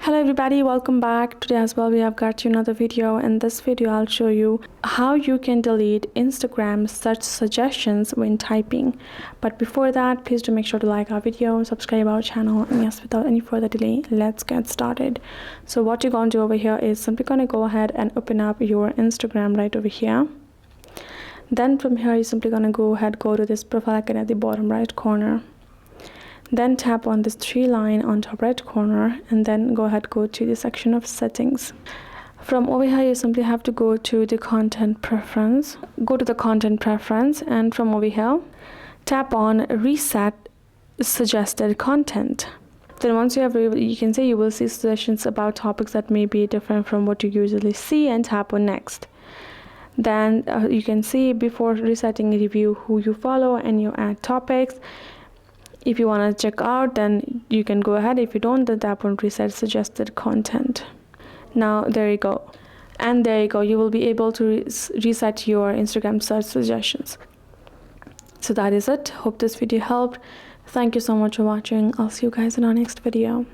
Hello everybody, welcome back. Today as well we have got you another video. In this video I'll show you how you can delete Instagram search suggestions when typing. But before that, please do make sure to like our video, subscribe our channel, and yes, without any further delay, let's get started. So what you're going to do over here is simply going to go ahead and open up your Instagram right over here. Then from here you're simply going to go to this profile icon at the bottom right corner. Then tap on this three line on top right corner, and then go to the section of settings. From over here you simply have to go to the content preference. Go to the content preference, and from over here tap on reset suggested content. Then once you have, you can say you will see suggestions about topics that may be different from what you usually see, and tap on next. Then you can see before resetting review who you follow, and you add topics. If you want to check out, then you can go ahead. If you don't, then tap on reset suggested content. Now there you go, and there you go, you will be able to reset your Instagram search suggestions. So that is it. Hope this video helped. Thank you so much for watching. I'll see you guys in our next video.